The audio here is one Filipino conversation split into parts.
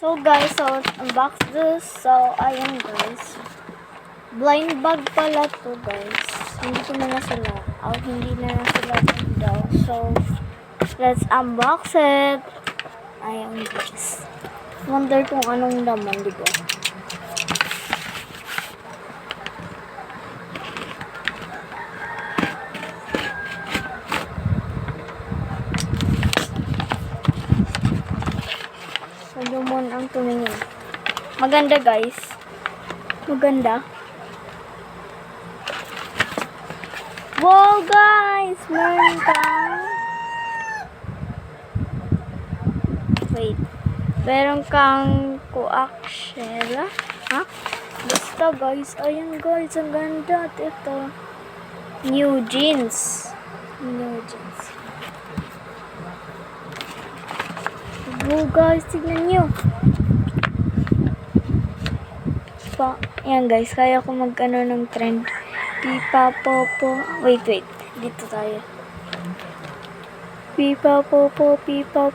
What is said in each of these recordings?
So guys, so unbox this. So ayun guys. Blind bag pala to guys. Hindi ko na nasula. Hindi na nasula daw. So let's unbox it. Ayun guys. Wonder kung anong laman, di ba? Lumon ang tumingin. Maganda guys. Maganda. Wow guys! Meron kang... Wait. Meron kang coaxial. Ha? Basta guys. Ayun guys. Ang ganda. At ito. New jeans. New jeans. Oh guys, tignan nyo. Ayan guys, kaya ko mag-ano ng trend. Pipa popo. Wait. Dito tayo. Pipa popo, pipa.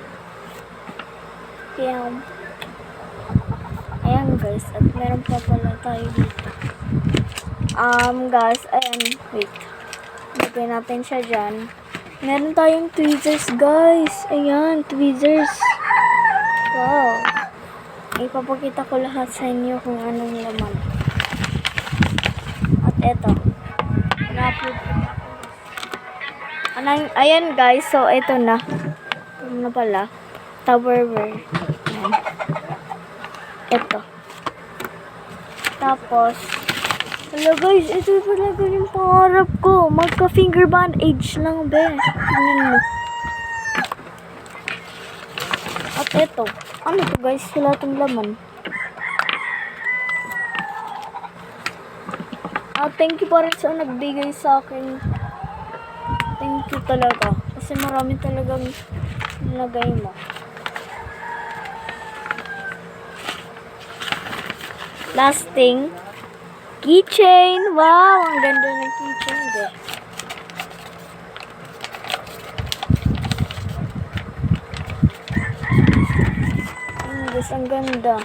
Ayan guys, at meron pa pala tayo dito. Guys, ayan. Wait. Lagay natin siya dyan. Meron tayong tweezers guys. Ayan, tweezers. Wow. Ipapakita ko lahat sa inyo kung anong laman. At eto. Na-upload ko na. Ayan guys. So, eto na. Ito na pala. Tupperware. Ayan. Eto. Tapos, hello guys. Ito talaga yung pangarap ko. Magka-finger bandage lang, be. Tingnan mo. At eto. Ano to guys? Wala itong laman. Thank you pa rin sa nagbigay sa akin. Thank you talaga. Kasi marami talagang nilagay mo. Last thing. Keychain. Wow! Ang ganda ng keychain. Guys, ang ganda.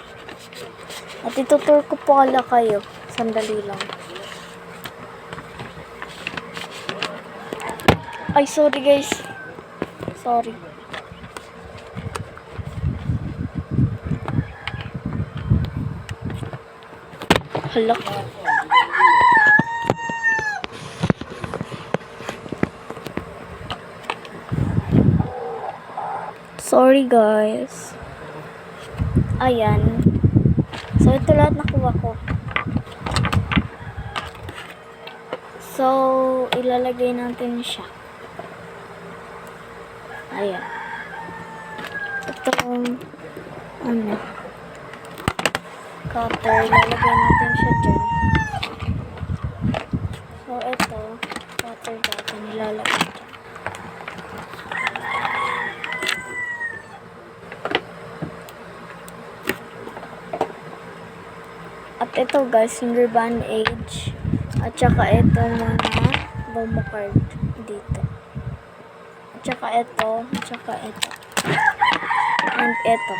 At itutur ko pala kayo. Sandali lang. Ay, sorry guys. Sorry. Hala. Sorry guys. Ayan. So, ito lahat nakuha ko. So, ilalagay natin siya. Ayan. Itong, cutter. Ilalagay natin siya dyan. So, ito, cutter natin. Ilalagay dyan. At ito guys, finger bandage. At saka ito mga Momo card dito. At saka ito. At saka ito. And ito.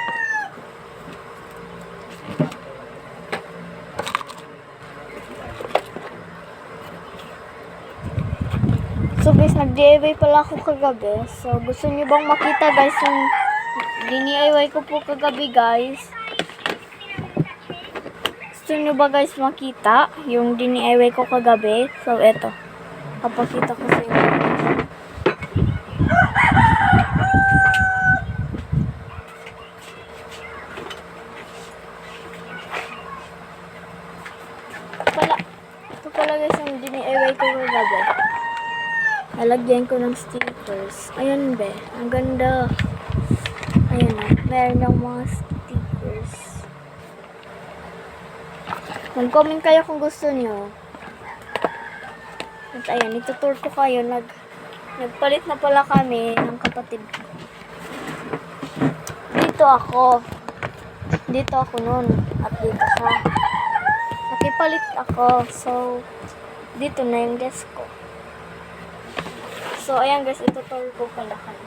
So guys, nag-DIY pala ako kagabi. So gusto niyo bang makita guys yung DIY ko po kagabi guys? Gusto nyo ba guys makita yung DIY ko kagabi? So, eto. Papakita ko sa inyo. Ito pala guys yung DIY ko kagabi. Nalagyan ko ng stickers. Ayan be. Ang ganda. Ayan na. Meron ng mga stickers. Mag-comment kayo kung gusto nyo. At ayan, itutur ko kayo. Nagpalit na pala kami ng kapatid ko. Dito ako. Dito ako nun. At dito siya. Nakipalit ako. So, dito na yung desk ko. So, ayan guys, itutur ko pala kayo.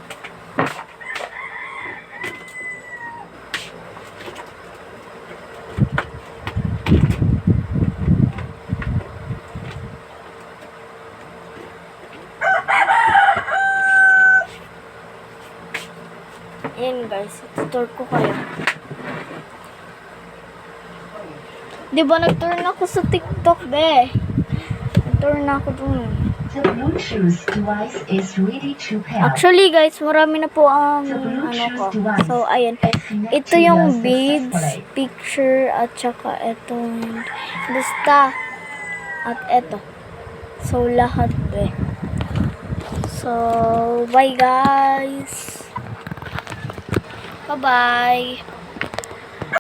Ayan guys, tutor ko kayo. Di ba nag-turn ako sa TikTok, be? Nag-turn ako dun. The Bluetooth device is ready to pair. Actually guys, marami na po ang The ano Bluetooth ko. device So, ayan. is connected Ito yung successfully. beads, picture, at saka itong basta. At ito. So, lahat be. So, bye guys. Bye-bye.